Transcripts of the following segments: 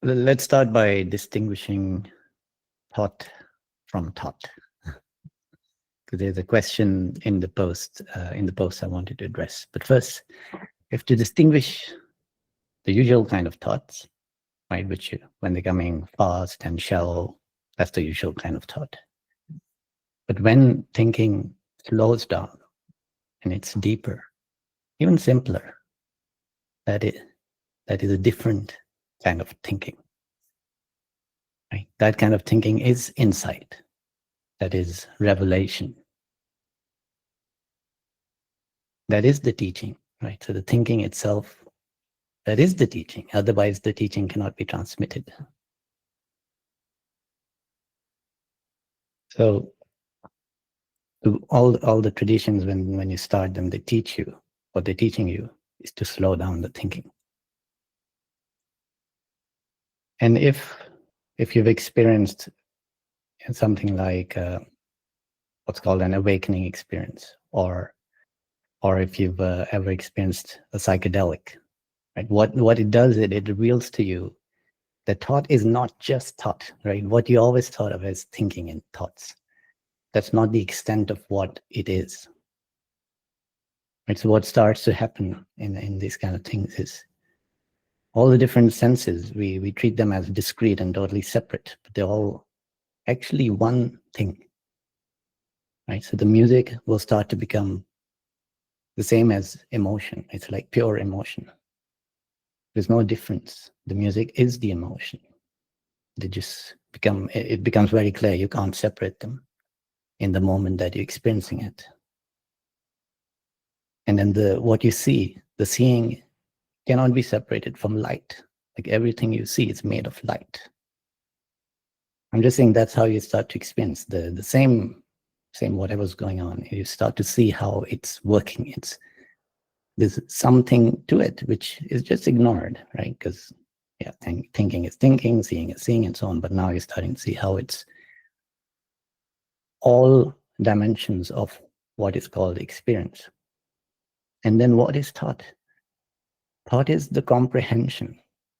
Let's start by distinguishing thought from thought. Because there's a question in the post I wanted to address. But first, you have to distinguish the usual kind of thoughts, right? Which, when they're coming fast and shallow, that's the usual kind of thought. But when thinking slows down and it's deeper, even simpler, that is a different kind of thinking. Right? That kind of thinking is insight. That is revelation. That is the teaching, right? So the thinking itself, that is the teaching. Otherwise, the teaching cannot be transmitted. So all the traditions, when you start them, they teach you, what they're teaching you is to slow down the thinking. And if you've experienced something like what's called an awakening experience, or if you've ever experienced a psychedelic, right? What it does, it reveals to you that thought is not just thought, right? What you always thought of as thinking and thoughts, that's not the extent of what it is. Right? So what starts to happen in these kind of things is all the different senses, we treat them as discrete and totally separate, but they're all actually one thing. Right? So the music will start to become the same as emotion. It's like pure emotion. There's no difference. The music is the emotion. They just it becomes very clear. You can't separate them in the moment that you're experiencing it. And then what you see, the seeing cannot be separated from light. Like everything you see is made of light. I'm just saying that's how you start to experience the same whatever's going on. You start to see how it's working. There's something to it which is just ignored, right? Because thinking is thinking, seeing is seeing, and so on. But now you're starting to see how it's all dimensions of what is called experience. And then what is thought? Thought is the comprehension.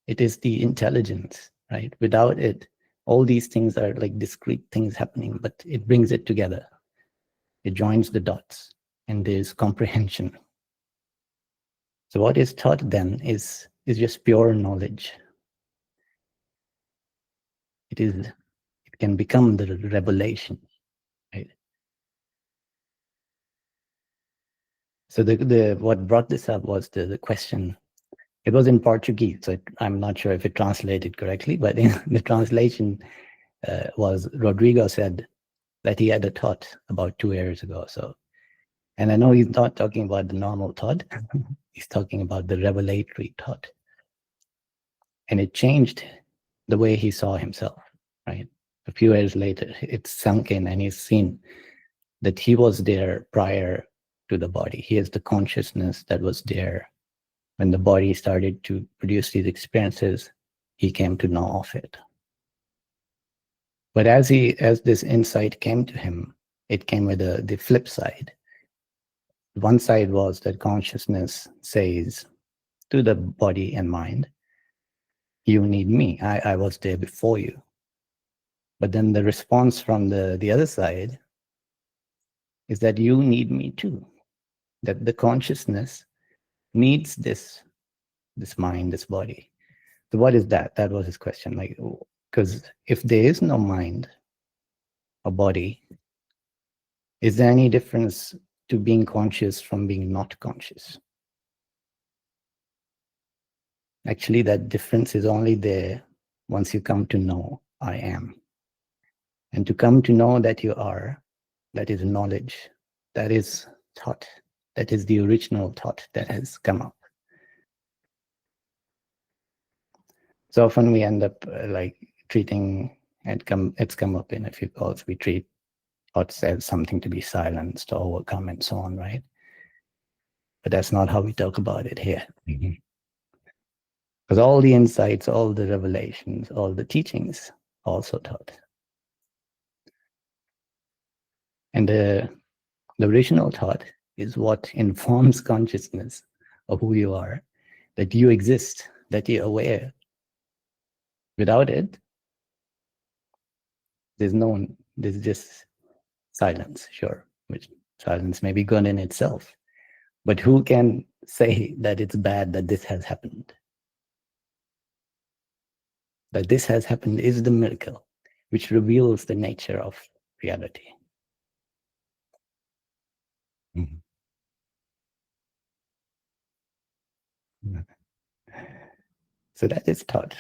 It is the intelligence, right? Without it, all these things are like discrete things happening, but it brings it together. It joins the dots, and there's comprehension. So what is thought then is just pure knowledge. It can become the revelation, right? So what brought this up was the question. It was in Portuguese, so I'm not sure if it translated correctly, but in the translation was Rodrigo said that he had a thought about 2 years ago. So, and I know he's not talking about the normal thought. He's talking about the revelatory thought. And it changed the way he saw himself, right? A few years later, it sunk in and he's seen that he was there prior to the body. He is the consciousness that was there when the body started to produce these experiences. He came to know of it. But as this insight came to him, it came with the flip side. One side was that consciousness says to the body and mind, you need me. I was there before you. But then the response from the other side is that you need me too. That the consciousness needs this mind, this body. So what is that? That was his question. Like, because if there is no mind or body, is there any difference to being conscious from being not conscious? Actually, that difference is only there once you come to know I am. And to come to know that you are, that is knowledge, that is thought, that is the original thought that has come up. So often we end up like treating, it's come up in a few calls, we treat thoughts as something to be silenced or overcome and so on, right? But that's not how we talk about it here. Because all the insights, all the revelations, all the teachings also taught. And the original thought is what informs consciousness of who you are, that you exist, that you're aware. Without it, there's just silence, sure, which silence may be good in itself. But who can say that it's bad that this has happened? That this has happened is the miracle, which reveals the nature of reality. Mm-hmm. So that is thought.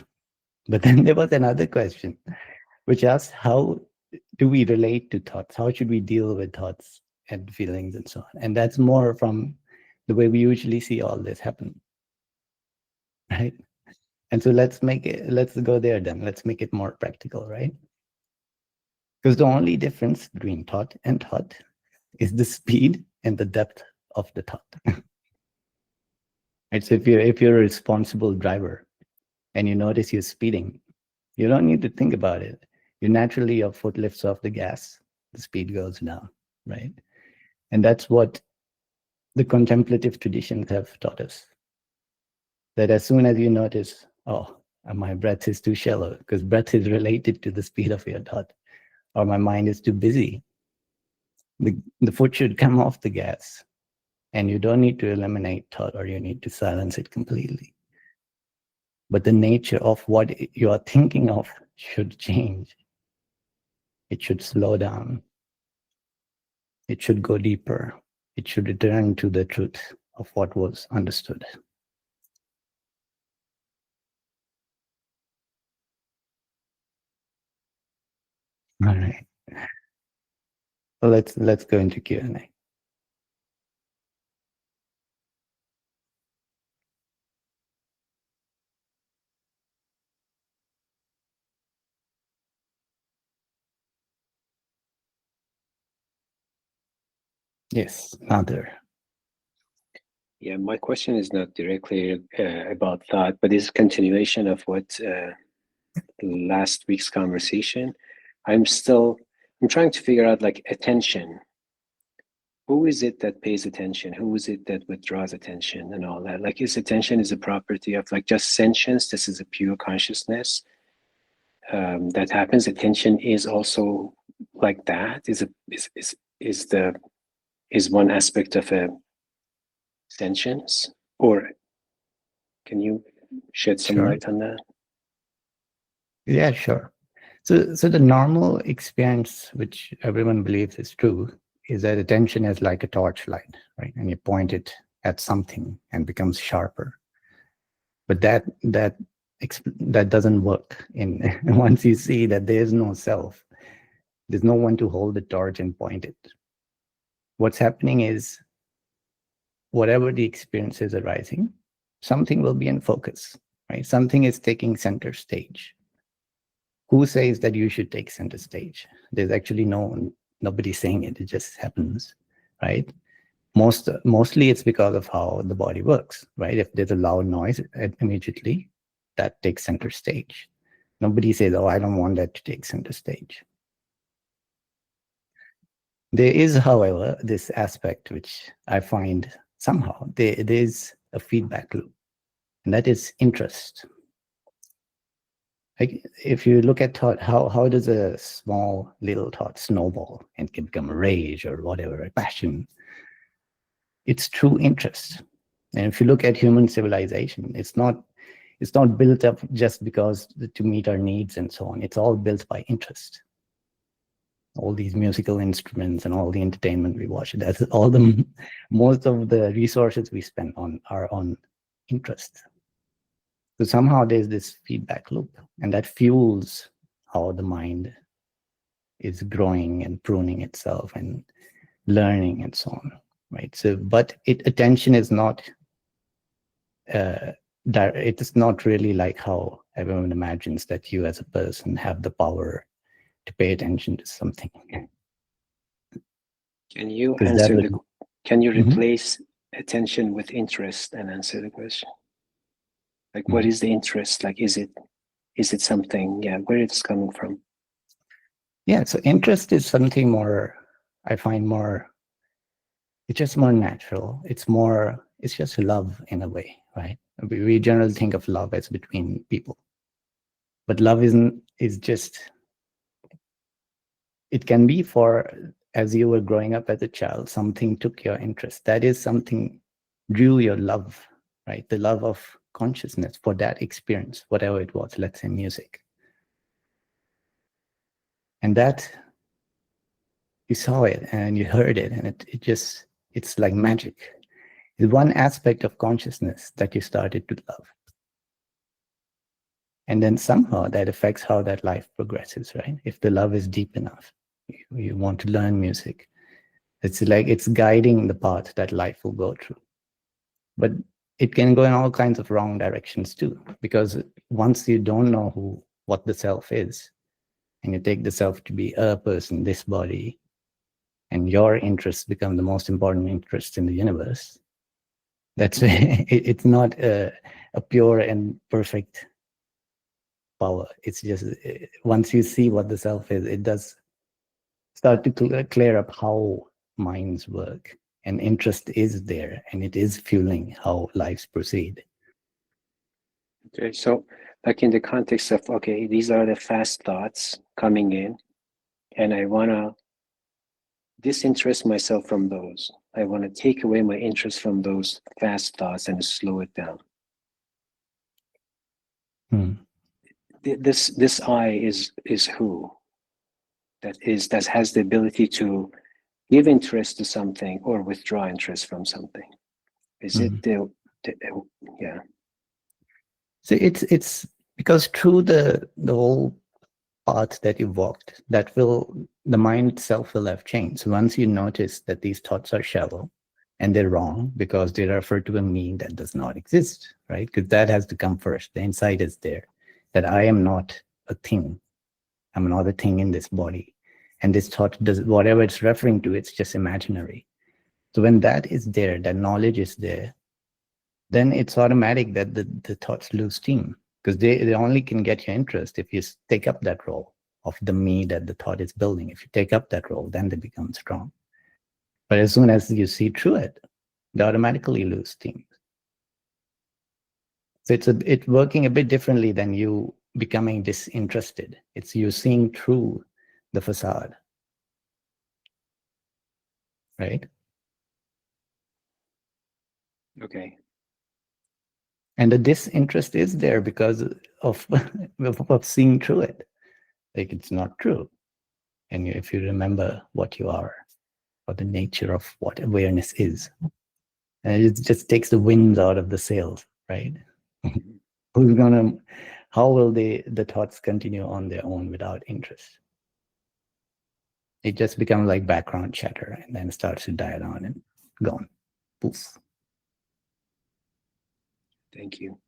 But then there was another question, which asked, how do we relate to thoughts? How should we deal with thoughts and feelings and so on? And that's more from the way we usually see all this happen, right? And so let's go there then. Let's make it more practical, right? Because the only difference between thought and thought is the speed and the depth of the thought. Right? So if you're a responsible driver and you notice you're speeding, you don't need to think about it. Naturally, your foot lifts off the gas, the speed goes down, right? And that's what the contemplative traditions have taught us. That as soon as you notice, oh, my breath is too shallow, because breath is related to the speed of your thought, or my mind is too busy, the foot should come off the gas. And you don't need to eliminate thought, or you need to silence it completely. But the nature of what you are thinking of should change. It should slow down. It should go deeper. It should return to the truth of what was understood. All right. So let's go into Q&A. Yes, Nader. Yeah, my question is not directly about thought, but it's a continuation of what last week's conversation. I'm trying to figure out like attention. Who is it that pays attention? Who is it that withdraws attention and all that? Like, is attention is a property of like just sentience? This is a pure consciousness that happens. Attention is also like that. Is one aspect of a sentience, or can you shed some light on that? Yeah, sure. So the normal experience, which everyone believes is true, is that attention is like a torchlight, right? And you point it at something and becomes sharper. But that doesn't work. In once you see that there's no self, there's no one to hold the torch and point it. What's happening is, whatever the experience is arising, something will be in focus, right? Something is taking center stage. Who says that you should take center stage? There's actually nobody saying it. It just happens, right? Mostly it's because of how the body works, right? If there's a loud noise, immediately that takes center stage. Nobody says, oh, I don't want that to take center stage. There is, however, this aspect which I find somehow there is a feedback loop, and that is interest. Like, if you look at thought, how does a small little thought snowball and can become a rage or whatever, a passion? It's true interest. And if you look at human civilization, it's not built up just because to meet our needs and so on. It's all built by interest. All these musical instruments and all the entertainment we watch, that's all most of the resources we spend are on interest. So somehow there's this feedback loop, and that fuels how the mind is growing and pruning itself and learning and so on, right? So, but attention is not, it is not really like how everyone imagines that you as a person have the power to pay attention to something. Can you answer can you replace attention with interest and answer the question? Like, what is the interest? Like, is it something, where it's coming from? Yeah, so interest is something more, I find more, it's just more natural. It's just love in a way, right? We generally think of love as between people. But love is just, it can be for, as you were growing up as a child, something took your interest. That is something drew your love, right? The love of consciousness for that experience, whatever it was, let's say music. And that, you saw it and you heard it, and it just, it's like magic. It's one aspect of consciousness that you started to love. And then somehow that affects how that life progresses, right? If the love is deep enough, you want to learn music. It's like it's guiding the path that life will go through. But it can go in all kinds of wrong directions too, because once you don't know what the self is, and you take the self to be a person, this body, and your interests become the most important interests in the universe, that's it's not a pure and perfect power. It's just, once you see what the self is, it does start to clear up how minds work, and interest is there, and it is fueling how lives proceed. Okay, so like in the context of, okay, these are the fast thoughts coming in, and I want to disinterest myself from those. I want to take away my interest from those fast thoughts and slow it down. This I is who? That has the ability to give interest to something or withdraw interest from something. Is it yeah? So it's because through the whole path that you walked, that the mind itself will have changed. So once you notice that these thoughts are shallow and they're wrong because they refer to a me that does not exist, right? Because that has to come first. The insight is there that I am not a thing. I'm not a thing in this body. And this thought does whatever it's referring to, it's just imaginary. So when that is there, that knowledge is there, then it's automatic that the thoughts lose steam, because they only can get your interest if you take up that role of the me that the thought is building. If you take up that role, then they become strong. But as soon as you see through it, they automatically lose steam. So it's working a bit differently than you becoming disinterested. It's you seeing through the facade, right? Okay. And the disinterest is there because of of seeing through it. Like it's not true. And if you remember what you are, or the nature of what awareness is, and it just takes the wind out of the sails, right? Who's gonna? How will the thoughts continue on their own without interest? It just becomes like background chatter, and then starts to die down and gone, poof. Thank you.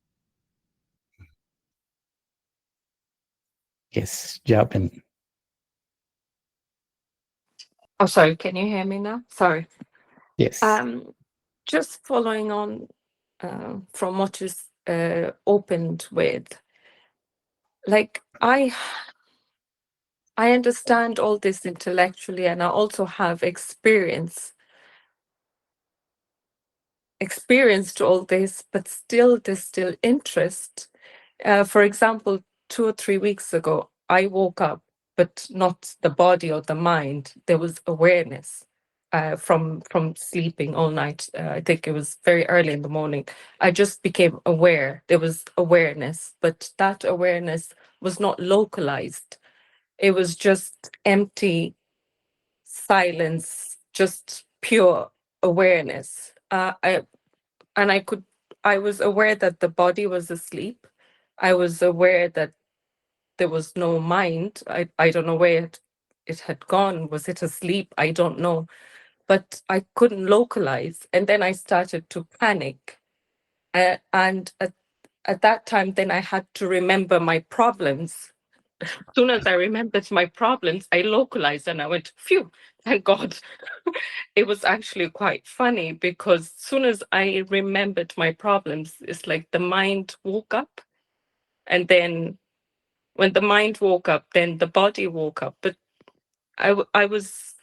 Yes, Japan. Oh, sorry. Can you hear me now? Sorry. Yes. Just following on from what you opened with, like I understand all this intellectually, and I also have experienced all this, but still there's still interest. For example, 2 or 3 weeks ago, I woke up, but not the body or the mind. There was awareness from sleeping all night. I think it was very early in the morning. I just became aware. There was awareness, but that awareness was not localized. It was just empty silence, just pure awareness. I was aware that the body was asleep. I was aware that there was no mind. I don't know where it had gone. Was it asleep? I don't know. But I couldn't localize. And then I started to panic. And at that time, then I had to remember my problems. As soon as I remembered my problems, I localized and I went, phew, thank God. It was actually quite funny because as soon as I remembered my problems, it's like the mind woke up. And then when the mind woke up, then the body woke up. But I was,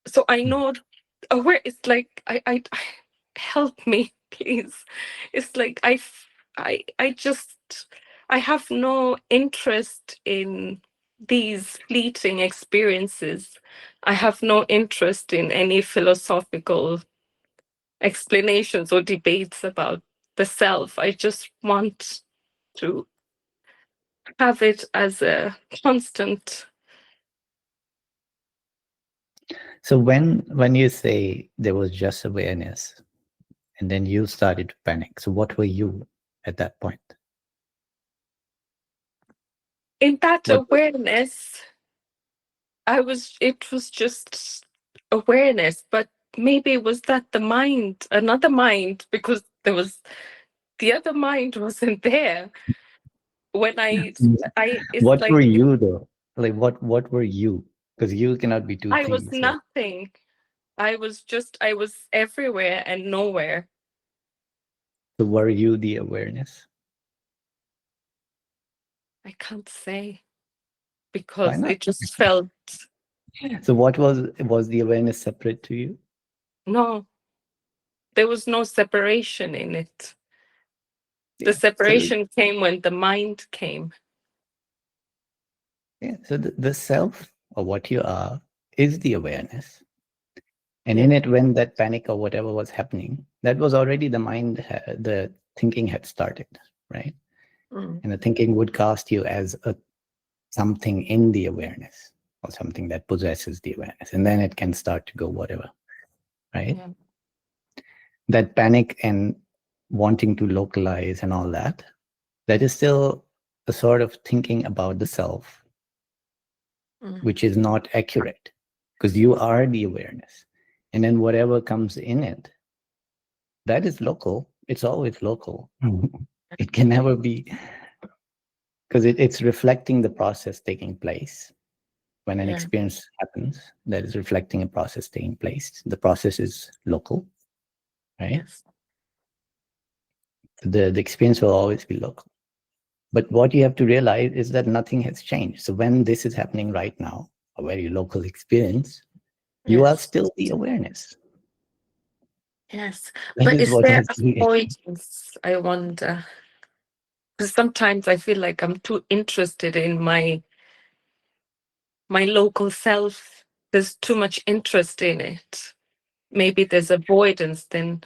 so I know where it's like, help me, please. It's like, I just, I have no interest in these fleeting experiences. I have no interest in any philosophical explanations or debates about the self. I just want to have it as a constant. So when you say there was just awareness and then you started to panic, so what were you at that point? In that What- awareness, it was just awareness, but maybe it was that the mind, another mind, because the other mind wasn't there. When it's What like were you though? Like what were you? Because you cannot be two I was things. Right? nothing. I was everywhere and nowhere. So were you the awareness? I can't say Why because not? it just felt So what was the awareness separate to you? no, there was no separation in it. The Yeah. separation came when the mind came. So the self or what you are is the awareness. And Yeah. in it, when that panic or whatever was happening, that was already the mind, the thinking had started, right? Mm. And the thinking would cast you as something in the awareness or something that possesses the awareness. And then it can start to go whatever, right? Yeah. That panic and wanting to localize and all that, that is still a sort of thinking about the self, which is not accurate because you are the awareness. And then whatever comes in it, that is local. It's always local. It can never be, because it's reflecting the process taking place. When an Yeah. experience happens, that is reflecting a process taking place. The process is local, right? Yes. The experience will always be local. But what you have to realize is that nothing has changed. So when this is happening right now, a very local experience, you are Yes. still the awareness. Yes. That But is is what there has to be. avoidance? I wonder. Because sometimes I feel like I'm too interested in my local self. There's too much interest in it. Maybe there's avoidance then.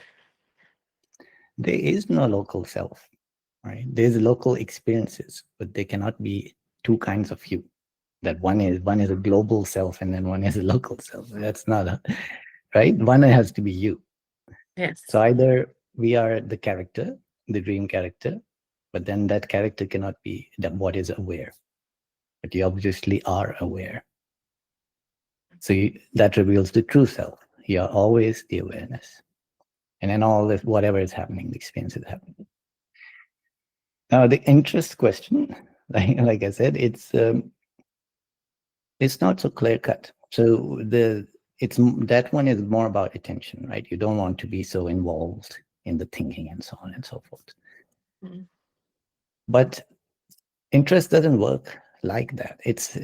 There is no local self, right? There's local experiences, but they cannot be two kinds of you. That one is a global self and then one is a local self. That's not right. One has to be you. Yes. So either we are the character, the dream character, but then that character cannot be what is aware. But you obviously are aware. So that reveals the true self. You are always the awareness. And then all this, whatever is happening, the experience is happening. Now, the interest question, like I said, it's not so clear cut. So that one is more about attention, right? You don't want to be so involved in the thinking and so on and so forth. Mm. But interest doesn't work like that. It's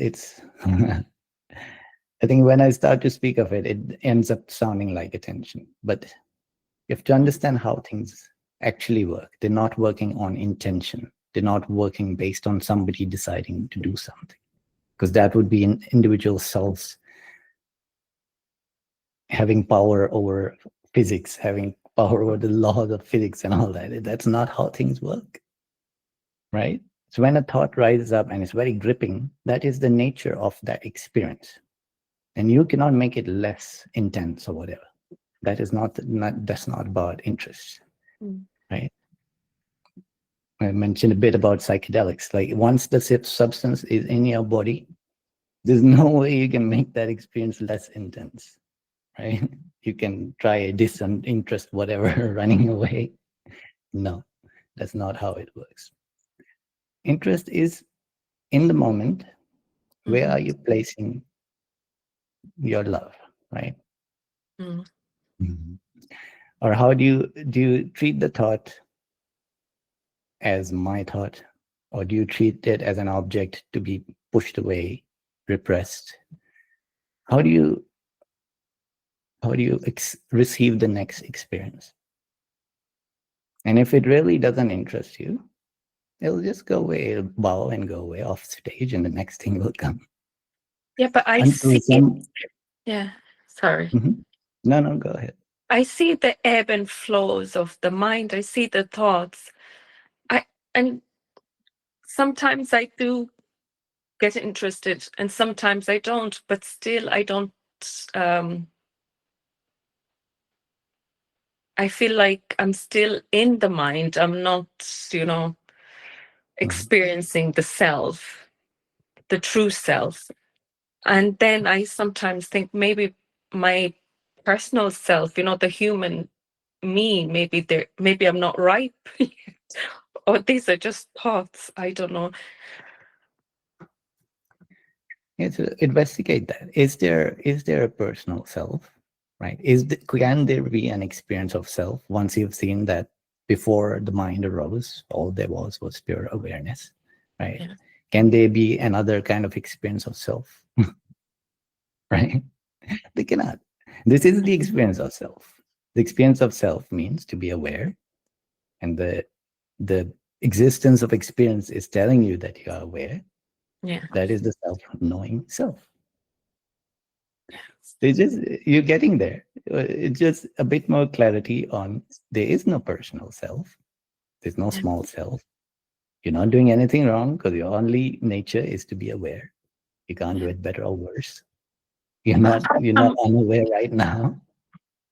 I think when I start to speak of it, it ends up sounding like attention. But you have to understand how things actually work. They're not working on intention. They're not working based on somebody deciding to do something, because that would be an individual selves having power over physics, having power over the laws of physics and all that. That's not how things work, right? So when a thought rises up and it's very gripping, that is the nature of that experience. And you cannot make it less intense or whatever. That is that's not about interest, right? I mentioned a bit about psychedelics. Like once the substance is in your body, there's no way you can make that experience less intense, right? You can try a disinterest, whatever, running away. No, that's not how it works. Interest is in the moment. Where are you placing your love, right? Mm. Mhm. Or how do you treat the thought as my thought, or do you treat it as an object to be pushed away, repressed? How do you receive the next experience? And if it really doesn't interest you, It'll just go away. It'll bow and go away off stage, and the next thing will come. Yeah, but I Until see some. it. Yeah, sorry. Mhm. No, go ahead. I see the ebb and flows of the mind. I see the thoughts. And sometimes I do get interested, and sometimes I don't. But still, I don't. I feel like I'm still in the mind. I'm not, experiencing the self, the true self. And then I sometimes think maybe my personal self, the human me, maybe I'm not ripe. Or these are just thoughts. I don't know. Yeah, to investigate that. Is there a personal self, right? Can there be an experience of self once you've seen that before the mind arose, all there was pure awareness, right? Yeah. Can there be another kind of experience of self, right? They cannot. This is the experience of self. The experience of self means to be aware, and the existence of experience is telling you that you are aware. Yeah. That is the self-knowing self. You're getting there. It's just a bit more clarity on there is no personal self. There's no small self. You're not doing anything wrong because your only nature is to be aware. You can't do it better or worse. You're not unaware right now.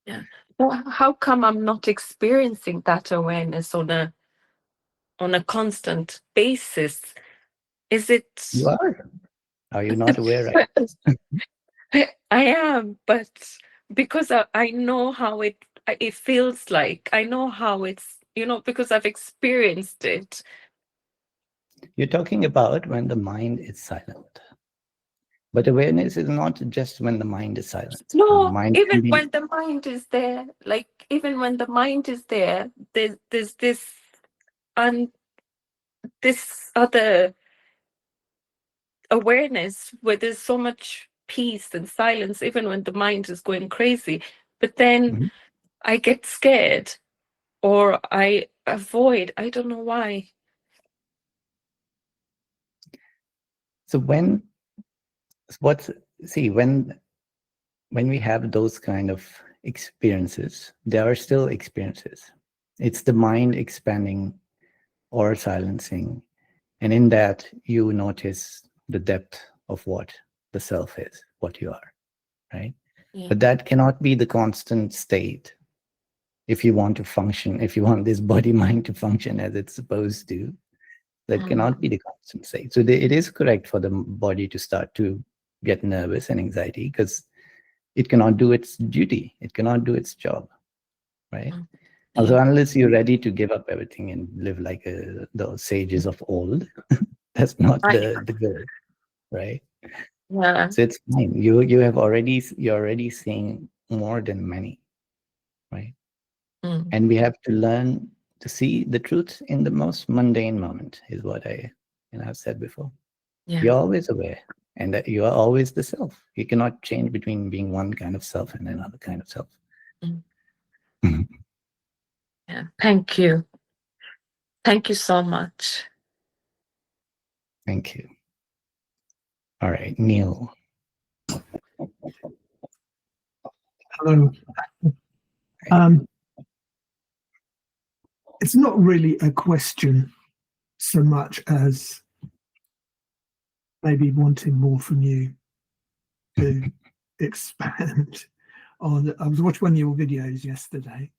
Yeah. Well, how come I'm not experiencing that awareness on a constant basis? Is it? You are. Are you not aware right now? I am, but because I know how it feels like. I know how it's, because I've experienced it. You're talking about when the mind is silent. But awareness is not just when the mind is silent. No, Mind can even be. when the mind is there, even when the mind is there, there's this this other awareness where there's so much peace and silence, even when the mind is going crazy. But then Mhm. I get scared or I avoid. I don't know why. So when we have those kind of experiences, there are still experiences. It's the mind expanding or silencing. And in that, you notice the depth of what the self is, what you are, right? Yeah. But that cannot be the constant state. If you want to function, if you want this body mind to function as it's supposed to, that cannot be the constant state. So it is correct for the body to start to get nervous and anxiety because it cannot do its duty. It cannot do its job, right? Also, unless you're ready to give up everything and live like those sages of old, that's not the goal, right? Yeah. So it's fine. You're already seeing more than many, right? And we have to learn to see the truth in the most mundane moment, is what I've said before. Yeah. You're always aware, and that you are always the self. You cannot change between being one kind of self and another kind of self. Yeah. Thank you. Thank you so much. Thank you. All right, Neil. Hello. It's not really a question so much as maybe wanting more from you to expand on. I was watching one of your videos yesterday,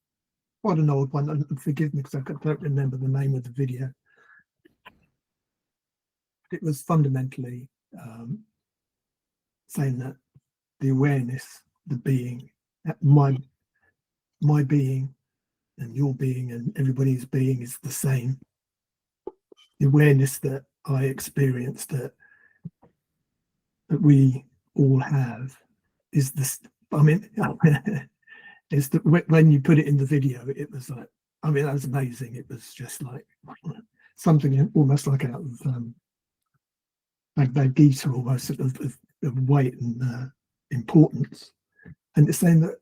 quite an old one, and forgive me because I don't remember the name of the video. It was fundamentally saying that the awareness, the being, my being and your being and everybody's being is the same. The awareness that I experience, that we all have, is this. I mean, is that when you put it in the video, it was like, I mean, that was amazing. It was just like something almost like out of Advaita, almost of weight and importance. And it's saying that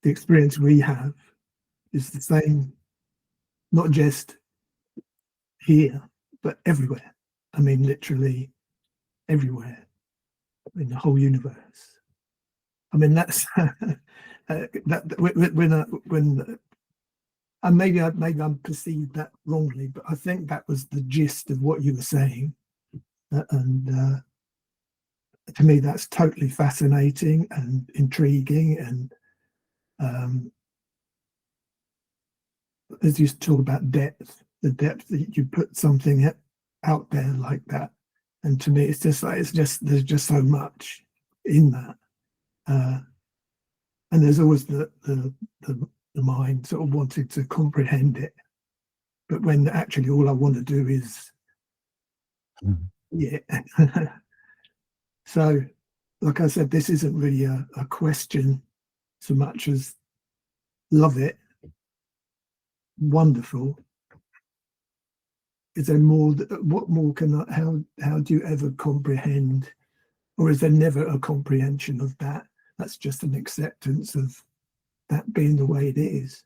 the experience we have is the same, not just here, but everywhere. I mean, literally everywhere in the whole universe. I mean, that's when and maybe I'm perceived that wrongly, but I think that was the gist of what you were saying, and to me, that's totally fascinating and intriguing. And as you talk about depth, the depth that you put something out there like that, and to me, it's just like there's just so much in that. And there's always the mind sort of wanting to comprehend it, but when actually all I want to do is, yeah. So, like I said, this isn't really a question so much as love it, wonderful. Is there more? What more can I? How do you ever comprehend, or is there never a comprehension of that? That's just an acceptance of that being the way it is.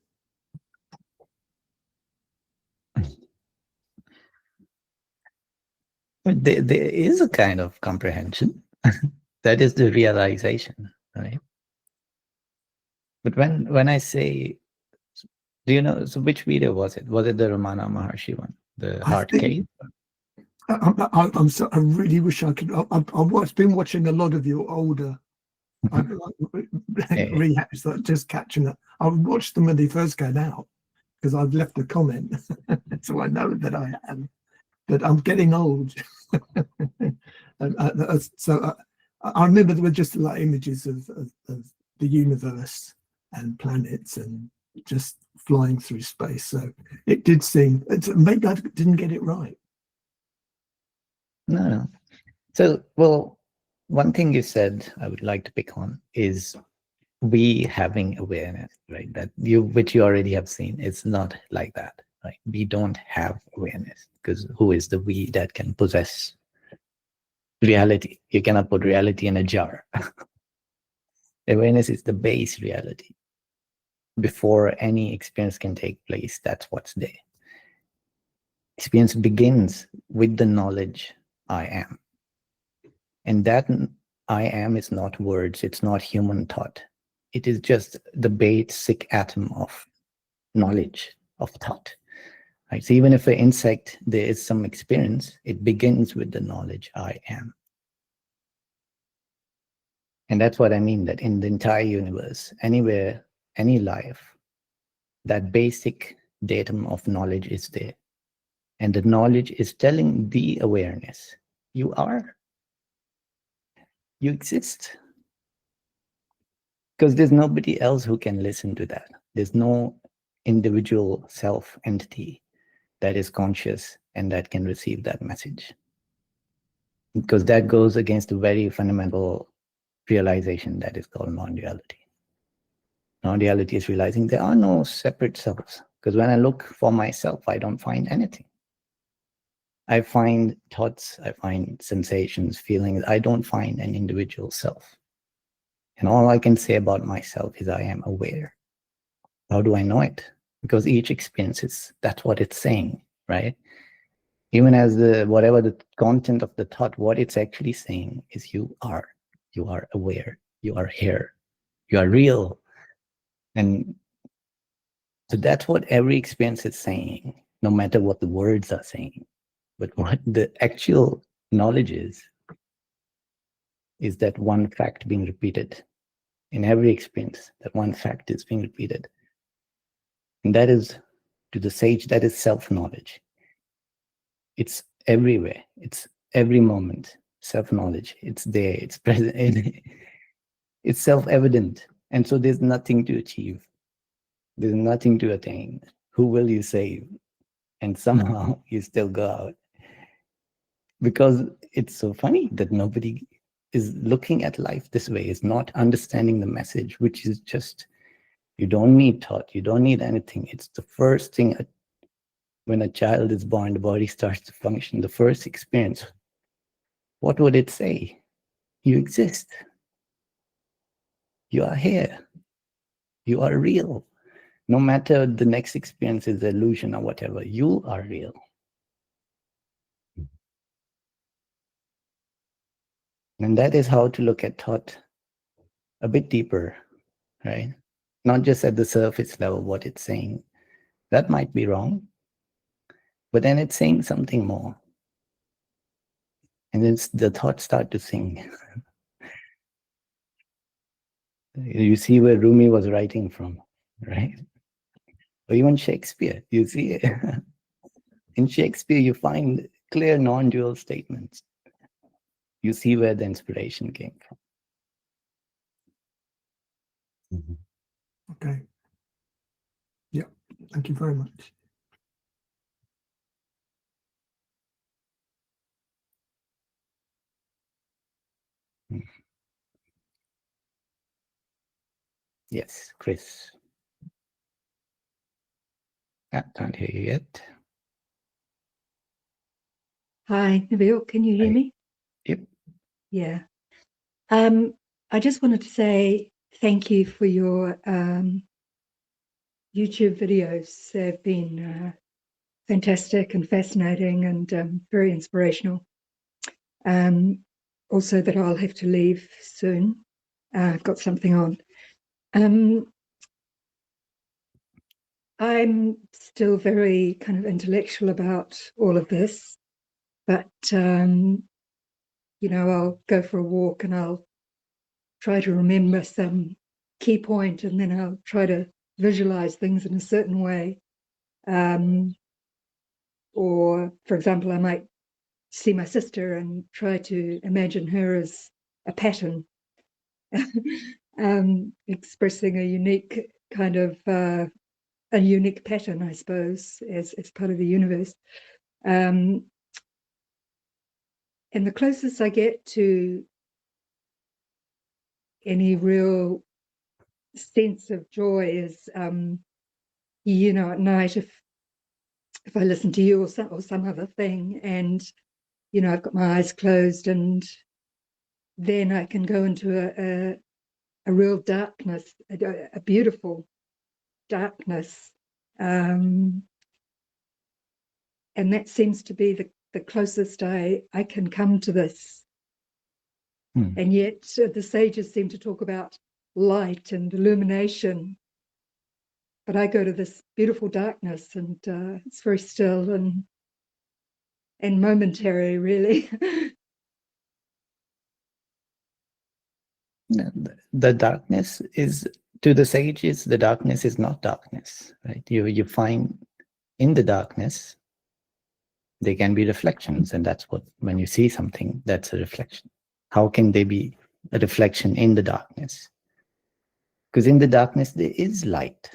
There is a kind of comprehension. That is the realization, right? But when I say, do you know, so which video was it? Was it the Ramana Maharshi one? The heart cave? I really wish I could. I've been watching a lot of your older rehabs, like just catching up. I watched them when they first came out because I've left a comment, so I know that I am. But I'm getting old, so I remember there were just like images of the universe and planets and just flying through space. So it did seem. Maybe I didn't get it right. No. So, well, one thing you said I would like to pick on is we having awareness, right? Which you already have seen. It's not like that, right? We don't have awareness because who is the we that can possess reality? You cannot put reality in a jar. Awareness is the base reality. Before any experience can take place, that's what's there. Experience begins with the knowledge I am. And that I am is not words, it's not human thought. It is just the basic atom of knowledge, of thought. Right? So even if an insect, there is some experience, it begins with the knowledge I am. And that's what I mean, that in the entire universe, anywhere, any life, that basic datum of knowledge is there. And the knowledge is telling the awareness, you are. You exist. Because there's nobody else who can listen to that. There's no individual self entity that is conscious and that can receive that message. Because that goes against a very fundamental realization that is called non-duality. Non-duality is realizing there are no separate selves. Because when I look for myself, I don't find anything. I find thoughts, I find sensations, feelings. I don't find an individual self. And all I can say about myself is I am aware. How do I know it? Because each experience that's what it's saying, right? Even as whatever the content of the thought, what it's actually saying is you are aware, you are here, you are real. And so that's what every experience is saying, no matter what the words are saying. But what the actual knowledge is that one fact being repeated. In every experience, that one fact is being repeated. And that is, to the sage, that is self-knowledge. It's everywhere. It's every moment. Self-knowledge. It's there. It's present. It's self-evident. And so there's nothing to achieve. There's nothing to attain. Who will you save? And somehow you still go out. Because it's so funny that nobody is looking at life this way, is not understanding the message, which is just, you don't need thought, you don't need anything. It's the first thing when a child is born, the body starts to function, the first experience. What would it say? You exist. You are here. You are real. No matter the next experience is illusion or whatever, you are real. And that is how to look at thought a bit deeper, right? Not just at the surface level, what it's saying. That might be wrong, but then it's saying something more. And then the thoughts start to sing. You see where Rumi was writing from, right? Or even Shakespeare, you see it. In Shakespeare, you find clear non-dual statements. You see where the inspiration came from. Okay. Yeah. Thank you very much. Yes, Chris. I can't hear you yet. Hi, Nabil, can you hear Hi. me? Yep. Yeah. I just wanted to say thank you for your YouTube videos. They've been fantastic and fascinating and very inspirational. Also that I'll have to leave soon. I've got something on. I'm still very kind of intellectual about all of this, but you know, I'll go for a walk and I'll try to remember some key point, and then I'll try to visualize things in a certain way. Or, for example, I might see my sister and try to imagine her as a pattern, expressing a unique kind of a unique pattern, I suppose, as part of the universe. And the closest I get to any real sense of joy is, you know, at night, if I listen to you or some other thing, and you know, I've got my eyes closed, and then I can go into a real darkness, a beautiful darkness, and that seems to be the closest I can come to this. And yet the sages seem to talk about light and illumination, but I go to this beautiful darkness, and it's very still and momentary, really. The darkness is, to the sages, the darkness is not darkness, right? You find in the darkness, there can be reflections, and that's what, when you see something, that's a reflection. How can they be a reflection in the darkness? Because in the darkness, there is light.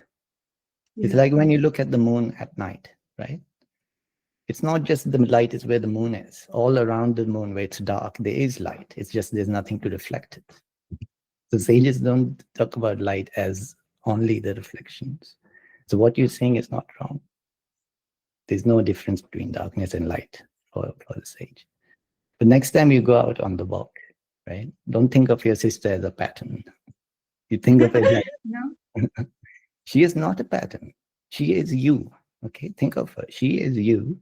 Yeah. It's like when you look at the moon at night, right? It's not just the light is where the moon is. All around the moon, where it's dark, there is light. It's just there's nothing to reflect it. The sages don't talk about light as only the reflections. So what you're saying is not wrong. There's no difference between darkness and light for the sage. The next time you go out on the walk, right? Don't think of your sister as a pattern. You think of it like, No? she is not a pattern. She is you. Okay, think of her. She is you.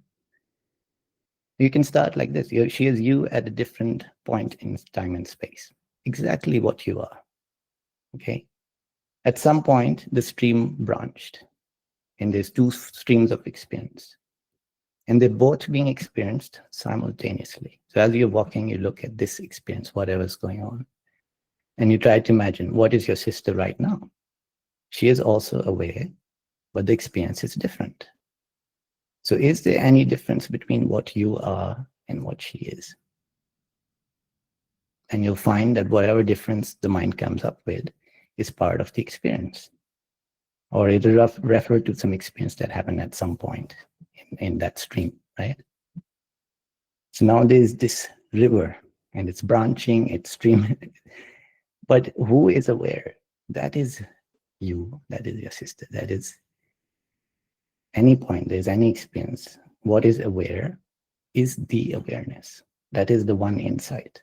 You can start like this. She is you at a different point in time and space. Exactly what you are. Okay. At some point, the stream branched, and there's two streams of experience, and they're both being experienced simultaneously. So as you're walking, you look at this experience, whatever's going on, and you try to imagine, what is your sister right now? She is also aware, but the experience is different. So is there any difference between what you are and what she is? And you'll find that whatever difference the mind comes up with is part of the experience. Or it'll refer to some experience that happened at some point in that stream, right? So now there's this river, and it's branching, it's streaming. But who is aware? That is you, that is your sister, that is any point, there's any experience. What is aware is the awareness. That is the one insight.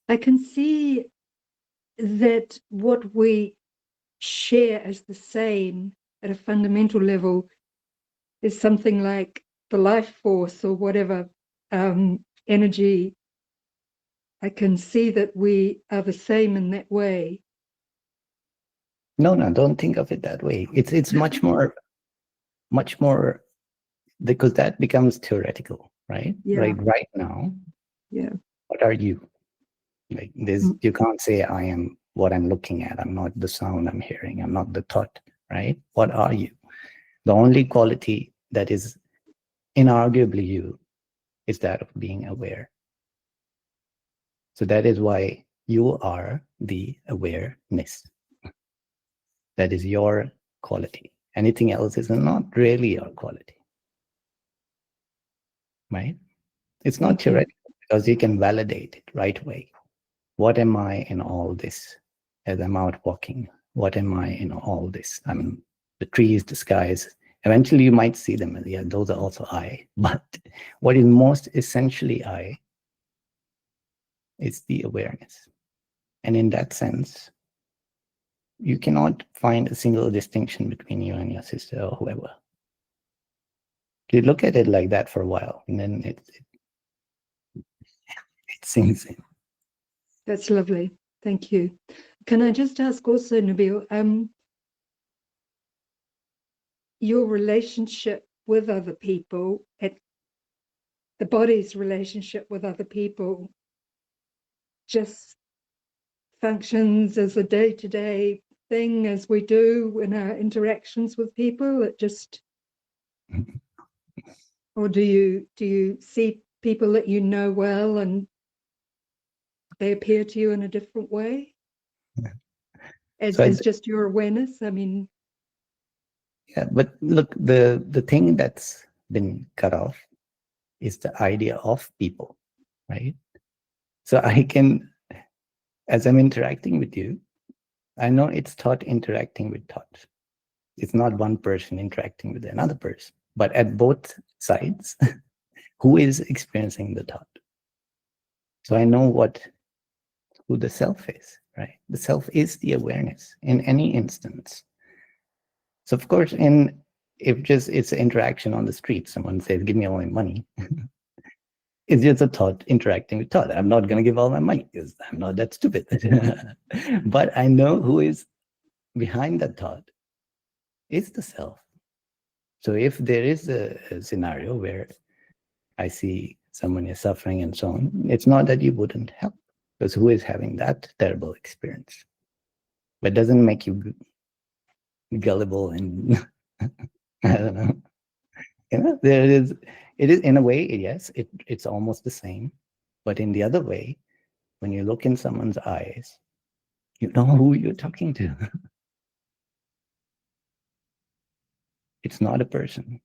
I can see that what we share as the same at a fundamental level is something like the life force or whatever energy, I can see that we are the same in that way. No, don't think of it that way. It's much more, because that becomes theoretical, right? Yeah. Like right now, Yeah. what are you? Like there's, you can't say I am what I'm looking at. I'm not the sound I'm hearing. I'm not the thought, right? What are you? The only quality that is inarguably you is that of being aware. So that is why you are the awareness. That is your quality. Anything else is not really your quality, right? It's not Thank you. theoretical because you can validate it right away. What am I in all this as I'm out walking? What am I in all this? I'm the trees, the skies. Eventually you might see them. Yeah, those are also I. But what is most essentially I is the awareness. And in that sense, you cannot find a single distinction between you and your sister or whoever. You look at it like that for a while, and then it sinks in. That's lovely. Thank you. Can I just ask also, Nabil, your relationship with other people, the body's relationship with other people, just functions as a day-to-day thing as we do in our interactions with people? It just, or do you see people that you know well and they appear to you in a different way? As just your awareness? I mean, yeah, but look, the thing that's been cut off is the idea of people, right? So I can, as I'm interacting with you, I know it's thought interacting with thought. It's not one person interacting with another person, but at both sides, who is experiencing the thought? So I know who the self is, right? The self is the awareness in any instance. So of course, if just it's an interaction on the street, someone says, give me all my money. It's just a thought interacting with thought. I'm not going to give all my money because I'm not that stupid. But I know who is behind that thought. It's the self. So if there is a scenario where I see someone is suffering and so on, it's not that you wouldn't help, because who is having that terrible experience? But it doesn't make you gullible and I don't know. You know, it is in a way, yes, it's almost the same. But in the other way, when you look in someone's eyes, you know who you're talking to. It's not a person.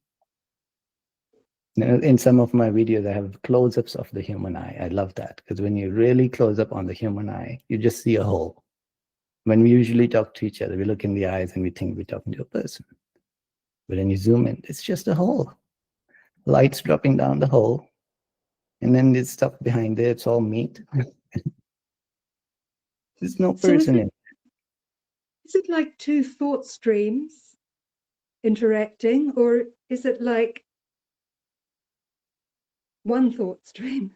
In some of my videos, I have close-ups of the human eye. I love that because when you really close up on the human eye, you just see a hole. When we usually talk to each other, we look in the eyes and we think we're talking to a person. But when you zoom in, it's just a hole. Light's dropping down the hole. And then there's stuff behind there. It's all meat. There's no person in it. Is it like two thought streams interacting, or is it like one thought stream?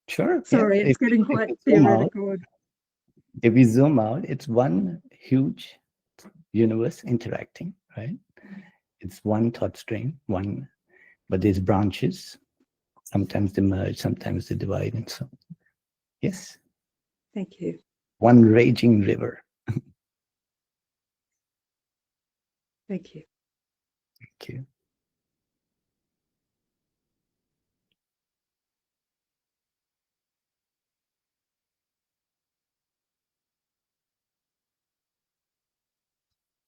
Sure. Sorry, yeah. it's getting quite theoretical. If we zoom out, it's one huge universe interacting, right? It's one thought stream, but there's branches. Sometimes they merge, sometimes they divide, and so on. Yes. Thank you. One raging river. Thank you. Thank you.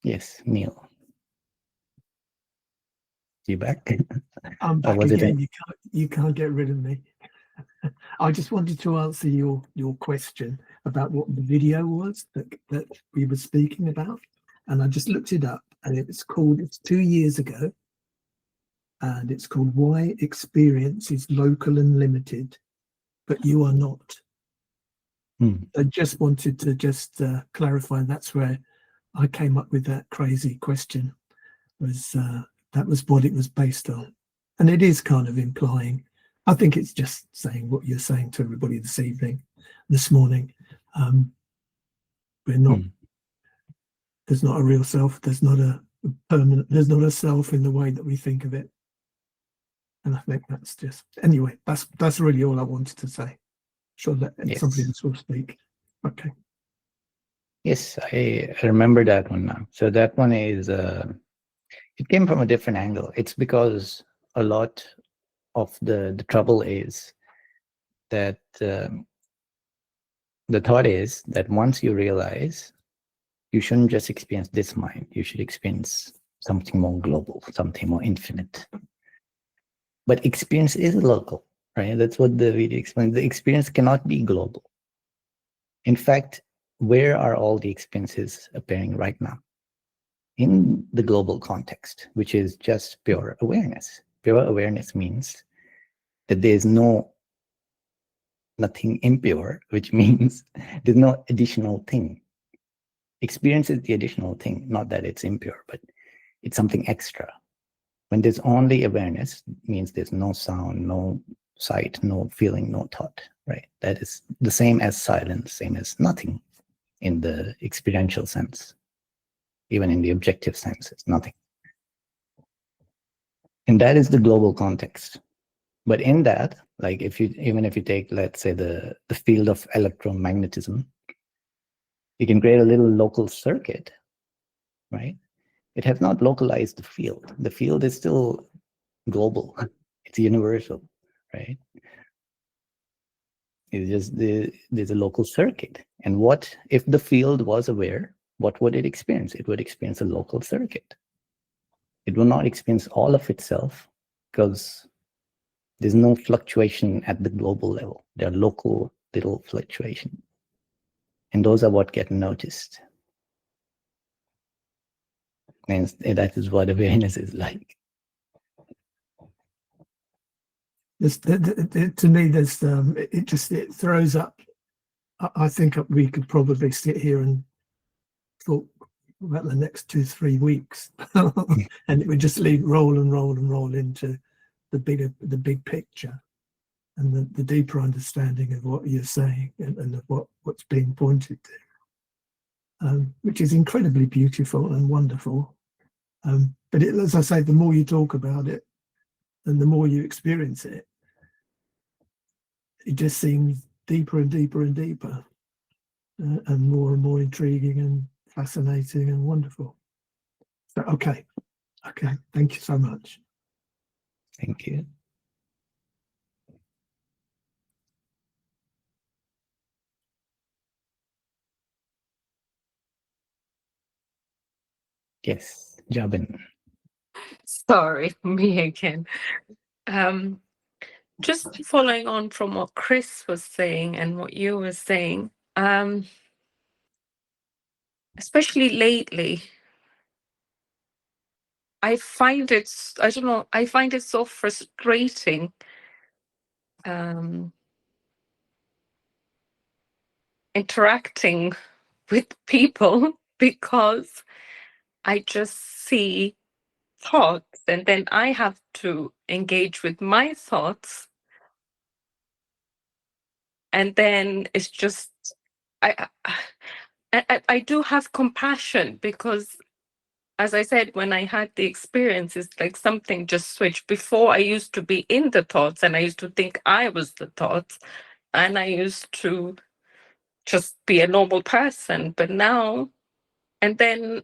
Yes, Neil. You back? I'm Or back was it again. You can't get rid of me. I just wanted to answer your question about what the video was that we were speaking about, and I just looked it up, and it's 2 years ago, and it's called "Why Experience is Local and Limited, but You Are Not." I just wanted to clarify that's where I came up with that crazy question. That was what it was based on, and it is kind of implying I think it's just saying what you're saying to everybody this morning. We're not. There's not a real self. There's not a permanent. There's not a self in the way that we think of it. And I think that's just anyway. That's really all I wanted to say. Sure, that somebody else will speak. Okay. Yes, I remember that one now. So that one is. It came from a different angle. It's because a lot of the trouble is that the thought is that once you realize, you shouldn't just experience this mind. You should experience something more global, something more infinite. But experience is local, right? That's what the video explains. The experience cannot be global. In fact, where are all the experiences appearing right now? In the global context, which is just pure awareness. Pure awareness means that there's nothing impure, which means there's no additional thing. Experience is the additional thing, not that it's impure, but it's something extra. When there's only awareness, it means there's no sound, no sight, no feeling, no thought, right? That is the same as silence, same as nothing in the experiential sense. Even in the objective sense, it's nothing. And that is the global context. But in that, like even if you take, let's say, the field of electromagnetism, you can create a little local circuit, right? It has not localized the field. The field is still global. It's universal, right? It's just there's a local circuit. And what if the field was aware? What would it experience? It would experience a local circuit. It will not experience all of itself because there's no fluctuation at the global level. There are local little fluctuations. And those are what get noticed. And that is what awareness is like. To me, there's it throws up. I think we could probably sit here and talk about the next 2-3 weeks, and it would just roll into the big picture and the deeper understanding of what you're saying and of what's being pointed to, which is incredibly beautiful and wonderful. But as I say, the more you talk about it and the more you experience it, it just seems deeper and deeper and deeper, and more intriguing and fascinating and wonderful. So, okay, thank you so much. Thank you. Yes, Jabin. Sorry, me again. Just following on from what Chris was saying and what you were saying, especially lately, I find it so frustrating interacting with people because I just see thoughts and then I have to engage with my thoughts. And then it's just, I do have compassion because, as I said, when I had the experience, it's like something just switched. Before, I used to be in the thoughts and I used to think I was the thoughts and I used to just be a normal person. But now, and then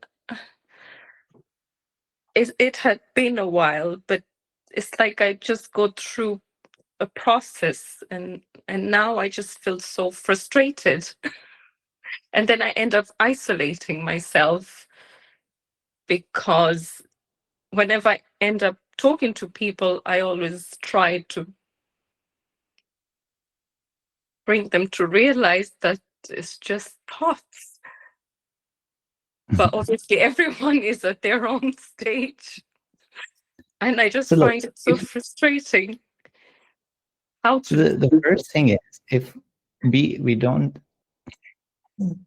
it had been a while, but it's like I just go through a process and now I just feel so frustrated. And then I end up isolating myself because whenever I end up talking to people, I always try to bring them to realize that it's just thoughts. But obviously everyone is at their own stage. And I just find it so frustrating. How to the first thing is, if we don't,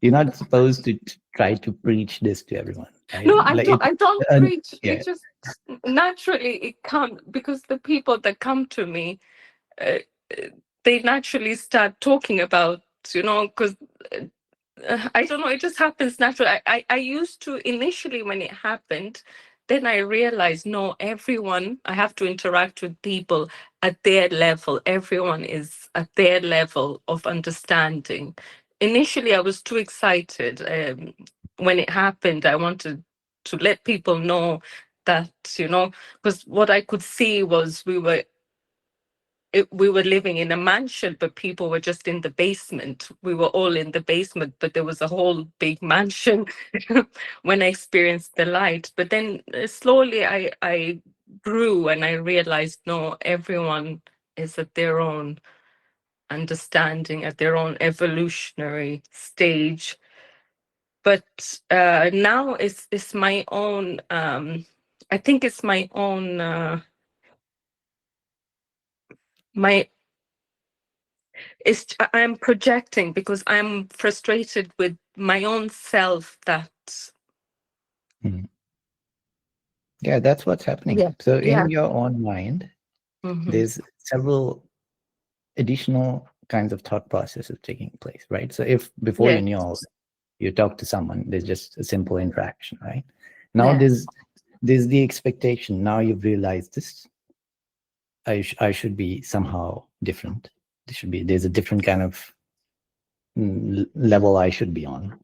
you're not supposed to try to preach this to everyone, right? No, I don't preach. Yeah. It just naturally it comes because the people that come to me, uh, they naturally start talking about, because I don't know, it just happens naturally. I used to initially when it happened, then I realized, no, everyone, I have to interact with people at their level. Everyone is at their level of understanding. Initially, I was too excited. When it happened, I wanted to let people know that, because what I could see was we were living in a mansion, but people were just in the basement. We were all in the basement, but there was a whole big mansion when I experienced the light. But then slowly I grew and I realized, no, everyone is at their own understanding, at their own evolutionary stage. But now it's my own, I think it's my own, I'm projecting because I'm frustrated with my own self that Yeah, that's what's happening. Yeah, So yeah. in your own mind, there's several additional kinds of thought processes taking place, right? So if before Yeah. you knew you talk to someone, there's just a simple interaction, right? Now Yeah. there's the expectation. Now you've realized this. I should be somehow different. There's a different kind of level I should be on,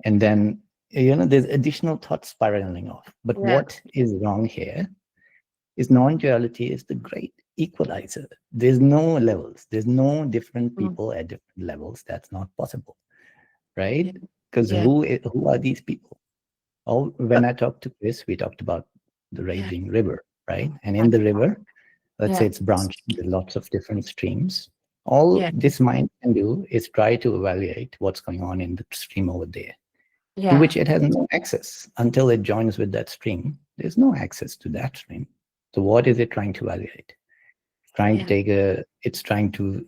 and then there's additional thoughts spiraling off. But Yeah. what is wrong here is non-duality is the great equalizer. There's no levels. There's no different people at different levels. That's not possible, right? Because Yeah. who are these people? When I talked to Chris, we talked about the raging river, right? And in the river, let's say it's branching with lots of different streams. All Yeah. this mind can do is try to evaluate what's going on in the stream over there, to Yeah. which it has no access until it joins with that stream. There's no access to that stream. So what is it trying to evaluate? It's trying to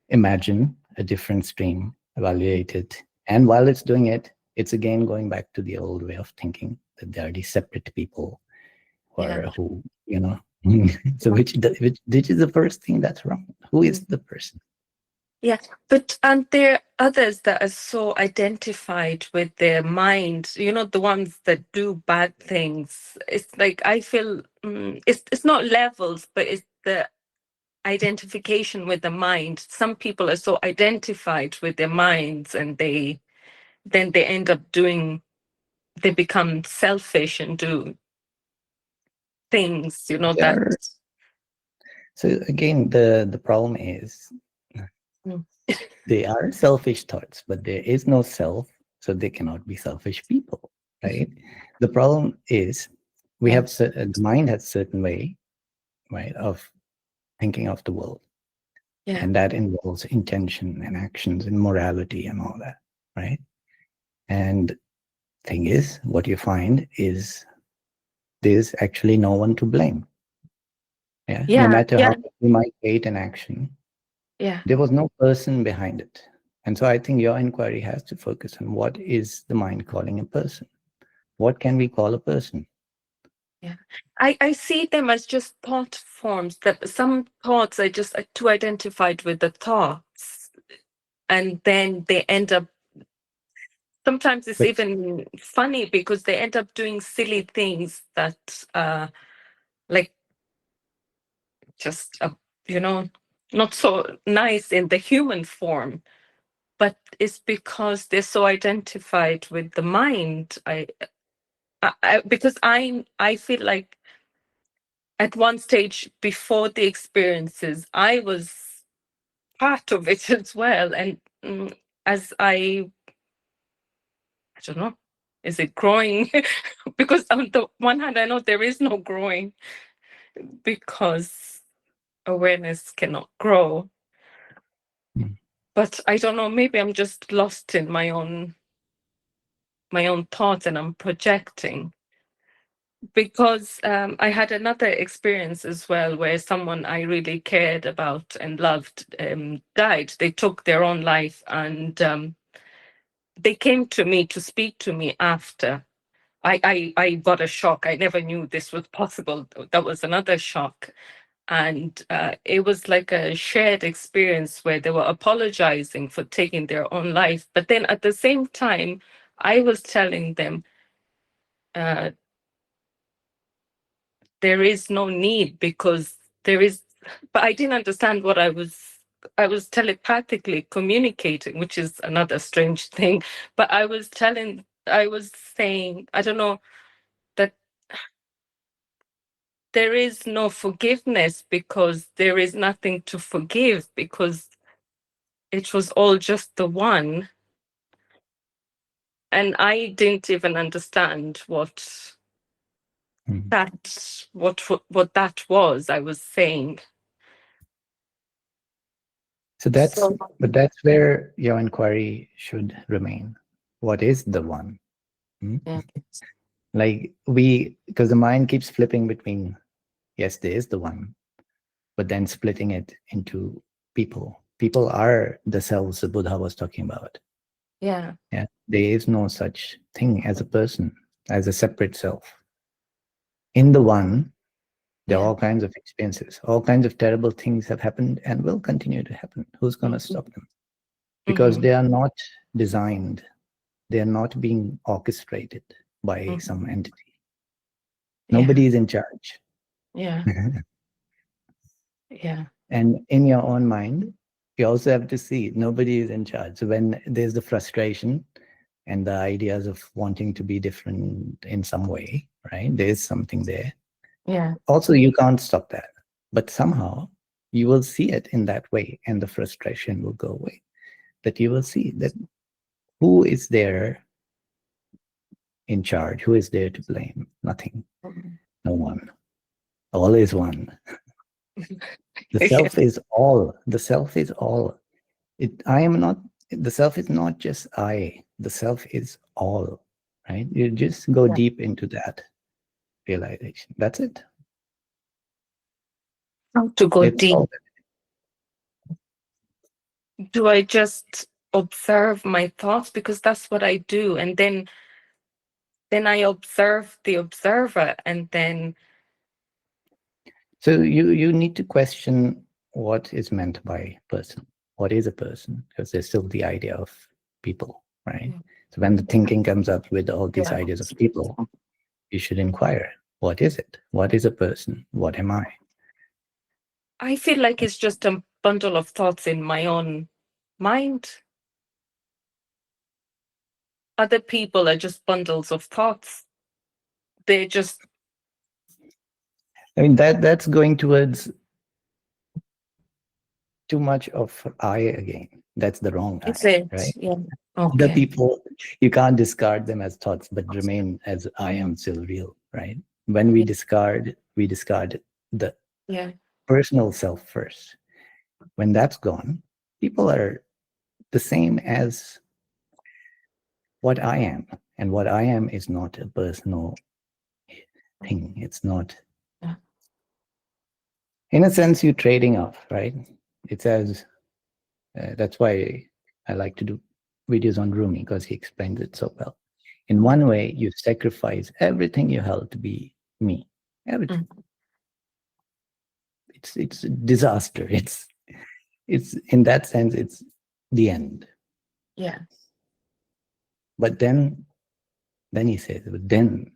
imagine a different stream, evaluate it. And while it's doing it, it's again going back to the old way of thinking that there are these separate people who so which is the first thing that's wrong. Who is the person? Yeah, but aren't there others that are so identified with their mind? The ones that do bad things. It's like I feel it's not levels, but it's the identification with the mind. Some people are so identified with their minds, and they end up they become selfish and do things. That. So again, the problem is they are selfish thoughts, but there is no self, so they cannot be selfish people, right? The problem is the mind has a certain way, right, of thinking of the world. Yeah. And that involves intention and actions and morality and all that, right? And thing is, what you find is there's actually no one to blame. Yeah. No matter how you might hate an action, there was no person behind it. And so I think your inquiry has to focus on what is the mind calling a person? What can we call a person? Yeah, I see them as just thought forms. That some thoughts are just too identified with the thoughts, and then they end up. Sometimes it's even funny because they end up doing silly things that, like, just not so nice in the human form. But it's because they're so identified with the mind. Because I feel like at one stage before the experiences, I was part of it as well. And as I don't know, is it growing? Because on the one hand, I know there is no growing because awareness cannot grow. But I don't know, maybe I'm just lost in my own thoughts and I'm projecting. Because I had another experience as well where someone I really cared about and loved died. They took their own life, and they came to me to speak to me after. I got a shock. I never knew this was possible. That was another shock. And it was like a shared experience where they were apologizing for taking their own life. But then at the same time, I was telling them, there is no need, because there is, but I didn't understand what I was telepathically communicating, which is another strange thing. But I was saying, I don't know, that there is no forgiveness because there is nothing to forgive, because it was all just the one. And I didn't even understand what Mhm. what that was. I was saying. So that's, So, but that's where your inquiry should remain. What is the one? Hmm? yeah. Like because the mind keeps flipping between, yes, there is the one, but then splitting it into people. People are the selves the Buddha was talking about. Yeah. Yeah, there is no such thing as a person, as a separate self. In the one, there are Yeah. all kinds of experiences, all kinds of terrible things have happened and will continue to happen. Who's going to stop them? Because they are not designed, they are not being orchestrated by some entity. Nobody is in charge. Yeah. Yeah. And in your own mind, you also have to see nobody is in charge. So when there's the frustration and the ideas of wanting to be different in some way, right? There is something there. Yeah. Also, you can't stop that. But somehow you will see it in that way and the frustration will go away. That you will see that who is there in charge? Who is there to blame? Nothing. No one. All is one. The self is all. The self is all. I am not, the self is not just I. The self is all, right? You just go Yeah. deep into that realization. That's it. How to go It's deep? all. Do I just observe my thoughts? Because that's what I do. And then I observe the observer, and then So you need to question what is meant by person. What is a person? Because there's still the idea of people, right? Yeah. So when the thinking comes up with all these Yeah. ideas of people, you should inquire, what is it? What is a person? What am I? I feel like it's just a bundle of thoughts in my own mind. Other people are just bundles of thoughts. They're just, I mean, that's going towards too much of I again. That's the wrong it's I, it. right? Yeah. The Okay. people, you can't discard them as thoughts, but remain as I am still real, right? When we discard the Yeah. personal self first. When that's gone, people are the same as what I am. And what I am is not a personal thing. It's not, Yeah. in a sense, you're trading off, right? It's as, that's why I like to do videos on Rumi, because he explains it so well. In one way, you sacrifice everything you held to be me. Everything. It's a disaster. It's in that sense, it's the end. Yeah. But then he says, but then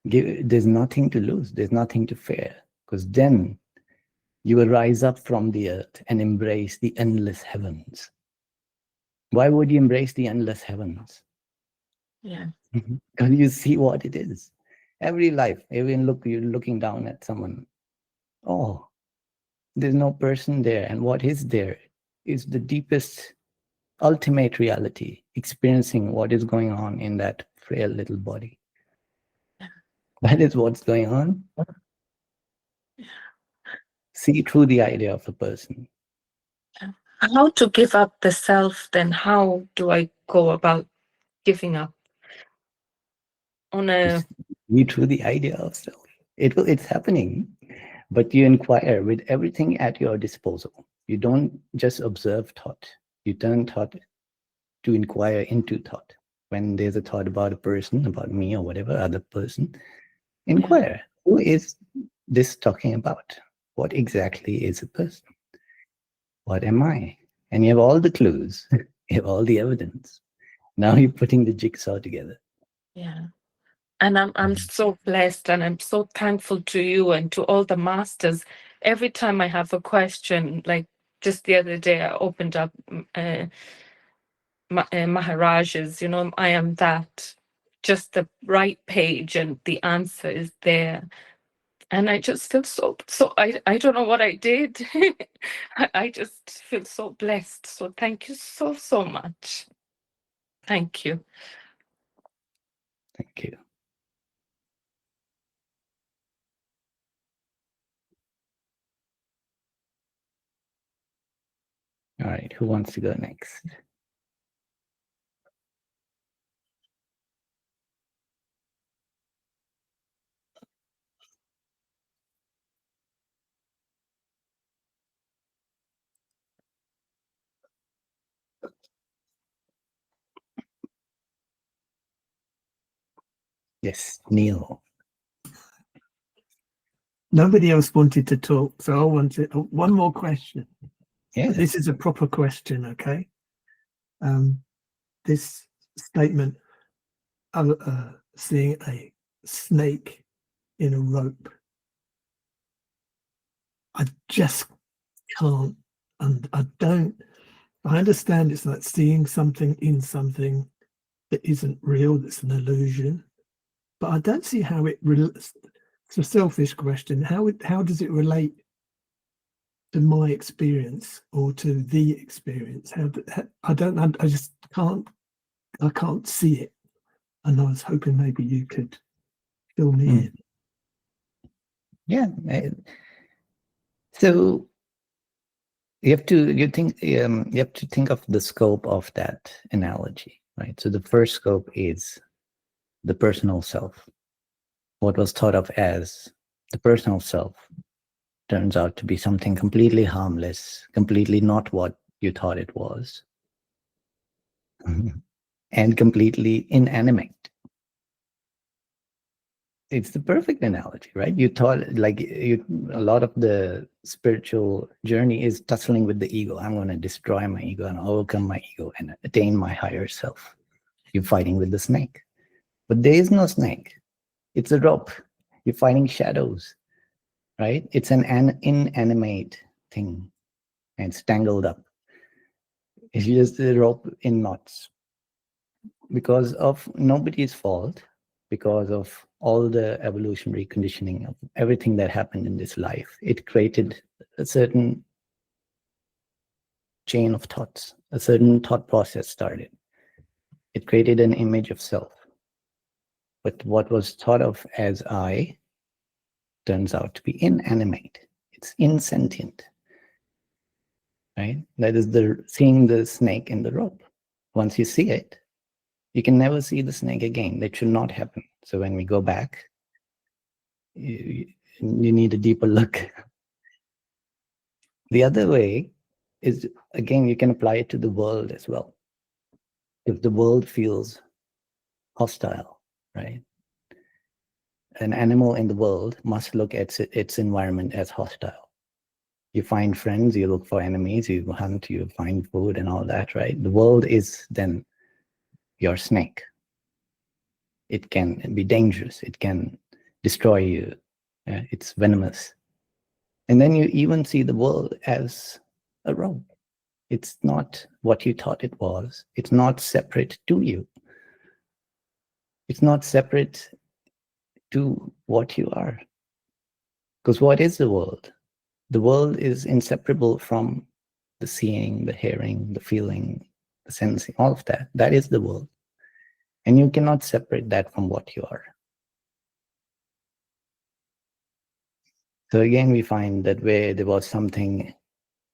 there's nothing to lose. There's nothing to fear, because then you will rise up from the earth and embrace the endless heavens. Why would you embrace the endless heavens? Yeah. Because you see what it is. Every life, even you're looking down at someone. Oh, there's no person there. And what is there is the deepest, ultimate reality, experiencing what is going on in that frail little body. That is what's going on. See through the idea of a person. How to give up the self, then how do I go about giving up? On a, See through the idea of self. It's happening, but you inquire with everything at your disposal. You don't just observe thought. You turn thought to inquire into thought. When there's a thought about a person, about me or whatever other person, inquire. Who is this talking about? What exactly is a person? What am I? And you have all the clues, you have all the evidence. Now you're putting the jigsaw together. Yeah. And I'm so blessed, and I'm so thankful to you and to all the masters. Every time I have a question, like just the other day, I opened up Maharaj's, I am that, just the right page, and the answer is there. And I just feel so I don't know what I did. I just feel so blessed. So thank you so much. Thank you. Thank you. All right, who wants to go next? Yes, Neil. Nobody else wanted to talk, so I wanted one more question. Yeah. This is a proper question, okay? This statement of seeing a snake in a rope, I just can't, and I understand it's like seeing something in something that isn't real, that's an illusion, but I don't see how it relates. It's a selfish question. How does it relate to my experience or to the experience? I don't. I just can't. I can't see it, and I was hoping maybe you could fill me in. Yeah. So you have to think of the scope of that analogy, right? So the first scope is the personal self. What was thought of as the personal self turns out to be something completely harmless, completely not what you thought it was, and completely inanimate. It's the perfect analogy, right? You thought a lot of the spiritual journey is tussling with the ego. I'm going to destroy my ego and overcome my ego and attain my higher self. You're fighting with the snake, but there is no snake. It's a rope. You're fighting shadows, right? It's an inanimate thing, and it's tangled up. It's just a rope in knots because of nobody's fault, because of all the evolutionary conditioning of everything that happened in this life. It created a certain chain of thoughts, a certain thought process started. It created an image of self. But what was thought of as I turns out to be inanimate. It's insentient, right? That is seeing the snake in the rope. Once you see it, you can never see the snake again. That should not happen. So when we go back, you need a deeper look. The other way is, again, you can apply it to the world as well. If the world feels hostile, right? An animal in the world must look at its environment as hostile. You find friends, you look for enemies, you hunt, you find food and all that, right? The world is then your snake. It can be dangerous. It can destroy you. It's venomous. And then you even see the world as a rope. It's not what you thought it was. It's not separate to you. It's not separate to what you are. Because what is the world? The world is inseparable from the seeing, the hearing, the feeling, the sensing, all of that. That is the world. And you cannot separate that from what you are. So again, we find that where there was something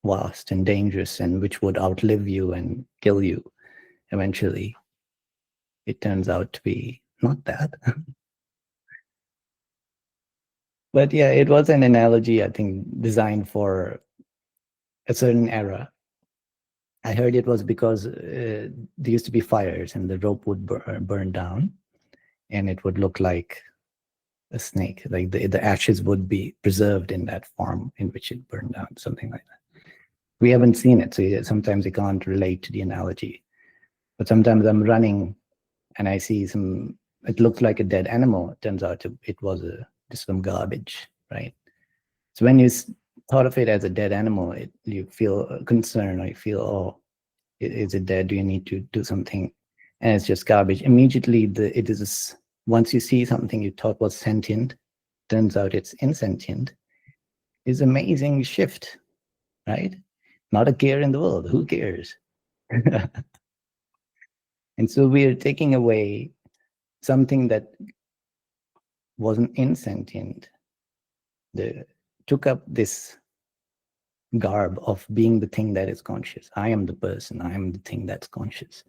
vast and dangerous and which would outlive you and kill you eventually, it turns out to be not that. But yeah, it was an analogy, I think, designed for a certain era. I heard it was because there used to be fires and the rope would burn down and it would look like a snake. Like the ashes would be preserved in that form in which it burned out, something like that. We haven't seen it, so sometimes you can't relate to the analogy. But sometimes I'm running and I see it looks like a dead animal. It turns out it was just some garbage, right? So when you thought of it as a dead animal, you feel concerned, or you feel, oh, is it dead? Do you need to do something? And it's just garbage. Immediately, once you see something you thought was sentient, turns out it's insentient, is amazing shift, right? Not a care in the world. Who cares? And so we are taking away something that wasn't insentient, took up this garb of being the thing that is conscious. I am the person. I am the thing that's conscious.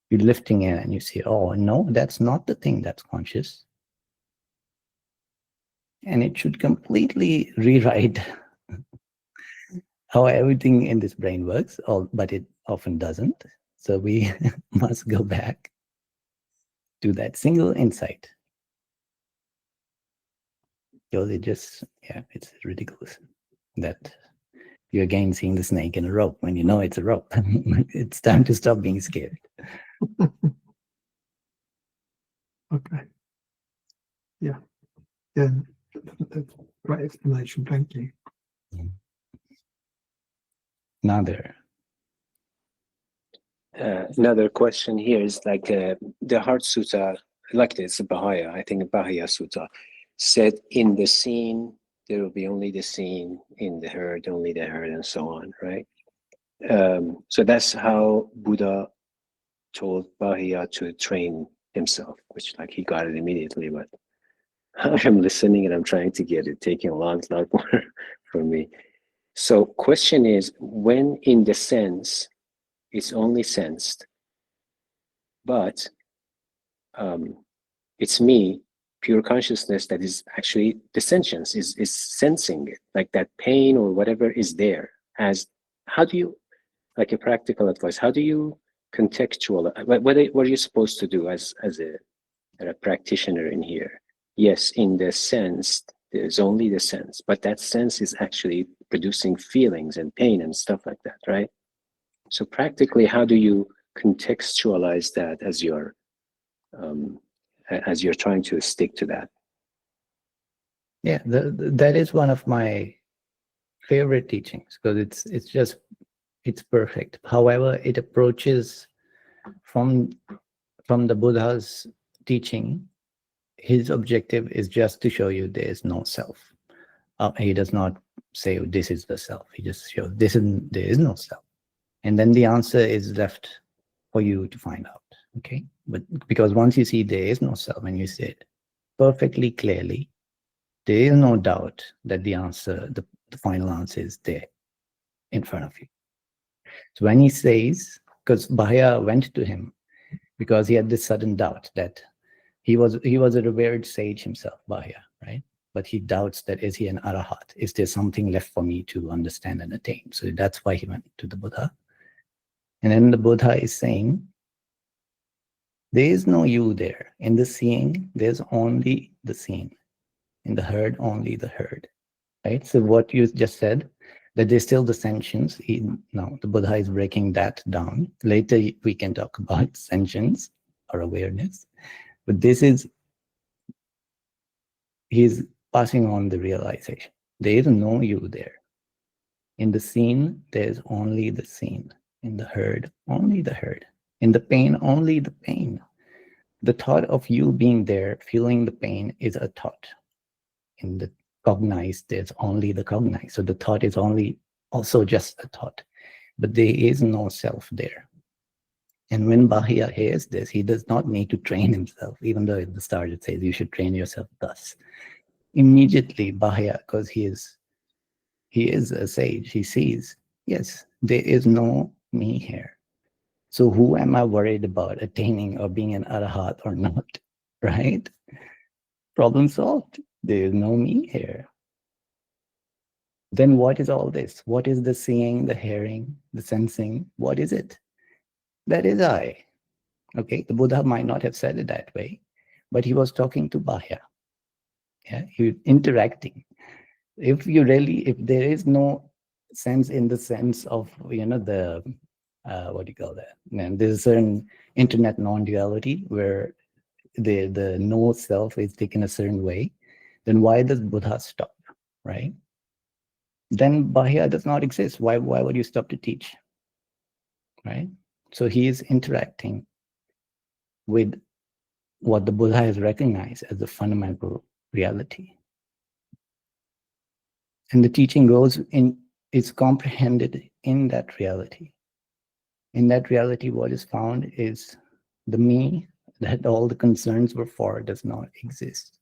You're lifting it and you say, oh, no, that's not the thing that's conscious. And it should completely rewrite how everything in this brain works, but it often doesn't. So we must go back to that single insight. Because it's ridiculous that you're again seeing the snake in a rope when you know it's a rope. It's time to stop being scared. Okay. Yeah. Great explanation. Thank you. Another question here is like the Heart Sutta, like it's a Bahiya, I think Bahiya Sutta, said in the scene, there will be only the scene, in the herd, only the herd, and so on, right? So that's how Buddha told Bahiya to train himself, which like he got it immediately, but I'm listening and I'm trying to get it, taking a lot more for me. So question is, when in the sense, it's only sensed, but it's me, pure consciousness, that is actually the sentience, is sensing it, like that pain or whatever is there. How do you, like a practical advice, how do you contextualize, what are you supposed to do as a practitioner in here? Yes, in the sense, there's only the sense, but that sense is actually producing feelings and pain and stuff like that, right? So practically, how do you contextualize that as you're trying to stick to that? Yeah, that is one of my favorite teachings, because it's perfect. However, it approaches from the Buddha's teaching. His objective is just to show you there is no self. He does not say, oh, this is the self. He just shows there is no self. And then the answer is left for you to find out. Okay? But because once you see there is no self, and you say it perfectly clearly, there is no doubt that the answer, the final answer is there in front of you. So when he says, because Bahiya went to him because he had this sudden doubt that he was a revered sage himself, Bahiya, right? But he doubts that, is he an arahat? Is there something left for me to understand and attain? So that's why he went to the Buddha. And then the Buddha is saying, there is no you there. In the seeing, there's only the seen. In the herd, only the herd. Right? So what you just said, that there's still the sentience. Now the Buddha is breaking that down. Later we can talk about sentience or awareness. But he's passing on the realization. There is no you there. In the seen, there's only the seen. In the herd, only the herd. In the pain, only the pain. The thought of you being there, feeling the pain, is a thought. In the cognized, there's only the cognized. So the thought is also just a thought. But there is no self there. And when Bahiya hears this, he does not need to train himself, even though at the start it says you should train yourself thus. Immediately, Bahiya, because he is a sage, he sees, yes, there is no me here. So who am I worried about attaining or being an arahat or not, right? Problem solved. There is no me here. Then what is all this? What is the seeing, the hearing, the sensing? What is it? That is I. Okay, the Buddha might not have said it that way, but he was talking to Bahiya. Yeah, you're interacting. If there is no sense in the sense of, the, what do you call that? And there's a certain internet non-duality where the no self is taken a certain way, then why does Buddha stop, right? Then Bahiya does not exist. Why would you stop to teach, right? So he is interacting with what the Buddha has recognized as the fundamental reality. And the teaching is comprehended in that reality. In that reality, what is found is the me that all the concerns were for does not exist.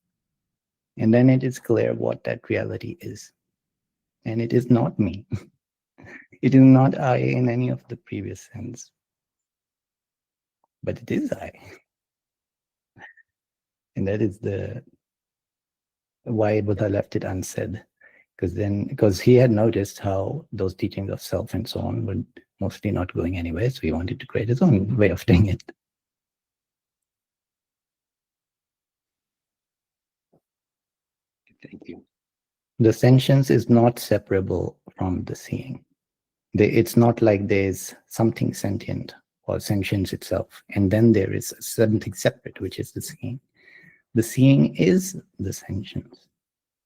And then it is clear what that reality is. And it is not me. It is not I in any of the previous sense. But it is I. And that is why Buddha left it unsaid. Because he had noticed how those teachings of self and so on were mostly not going anywhere. So he wanted to create his own way of doing it. Thank you. The sentience is not separable from the seeing. It's not like there's something sentient or sentience itself, and then there is something separate, which is the seeing. The seeing is the sentience.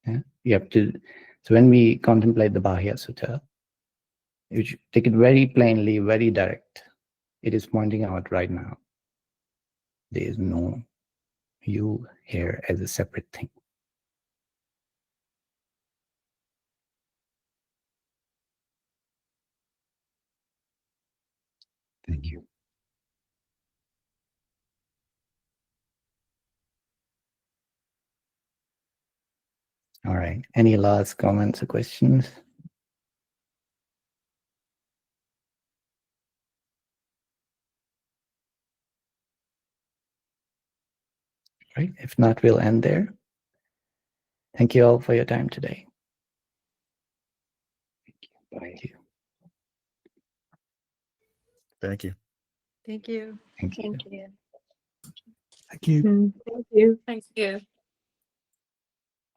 Yeah? You have to. So when we contemplate the Bahiya Sutta, you should take it very plainly, very direct. It is pointing out right now, there is no you here as a separate thing. Thank you. All right. Any last comments or questions? Right. If not, we'll end there. Thank you all for your time today. Bye. Thank you. Thank you. Thank you. Thank you. Thank you. Thank you. Thank you. Thank you.